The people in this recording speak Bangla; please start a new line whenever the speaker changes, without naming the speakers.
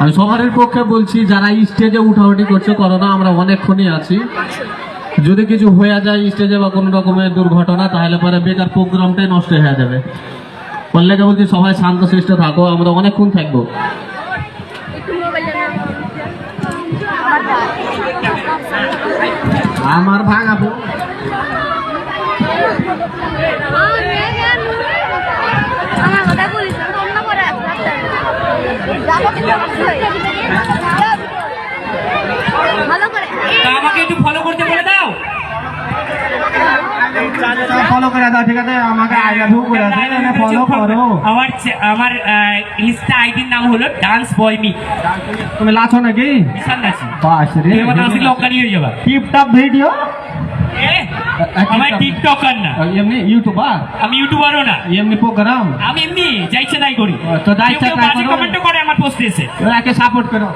আমি সবার পক্ষে বলছি, যারা স্টেজে উঠাউঠি করছে করো না, আমরা অনেকক্ষণই আছি। যদি কিছু হয়ে যায় স্টেজে বা কোনো রকমের দুর্ঘটনা, তাহলে পরে বেকার প্রোগ্রামটাই নষ্ট হয়ে যাবে। বললে বলছি সবাই শান্তশিষ্ট থাকো, আমরা অনেকক্ষণ থাকবো। আমার ভাঙাবো
আমাকে একটু ফলো করতে বলে দাও।
ফলো করে দাও, ঠিক আছে? আমাকে আইডিয়া করে দাও, ফলো করো।
আমার ইনস্টা আইডির নাম হলো ডান্স বয় মি।
তুমি লাছো নাকি?
বিশাল নাচি।
বাস রে,
এবার নাচি লঙ্কানি হয়ে যাবে।
Tip top video.
আমার টিকটকার না,
এমনি ইউটিউবার।
আমি ইউটিউবারও না,
এমনি প্রোগ্রাম
আমি এমনি যা ইচ্ছা তাই করি।
তো যা ইচ্ছা তাই করো,
কমেন্ট করে আমার পোস্টে এসে
ওকে সাপোর্ট করো।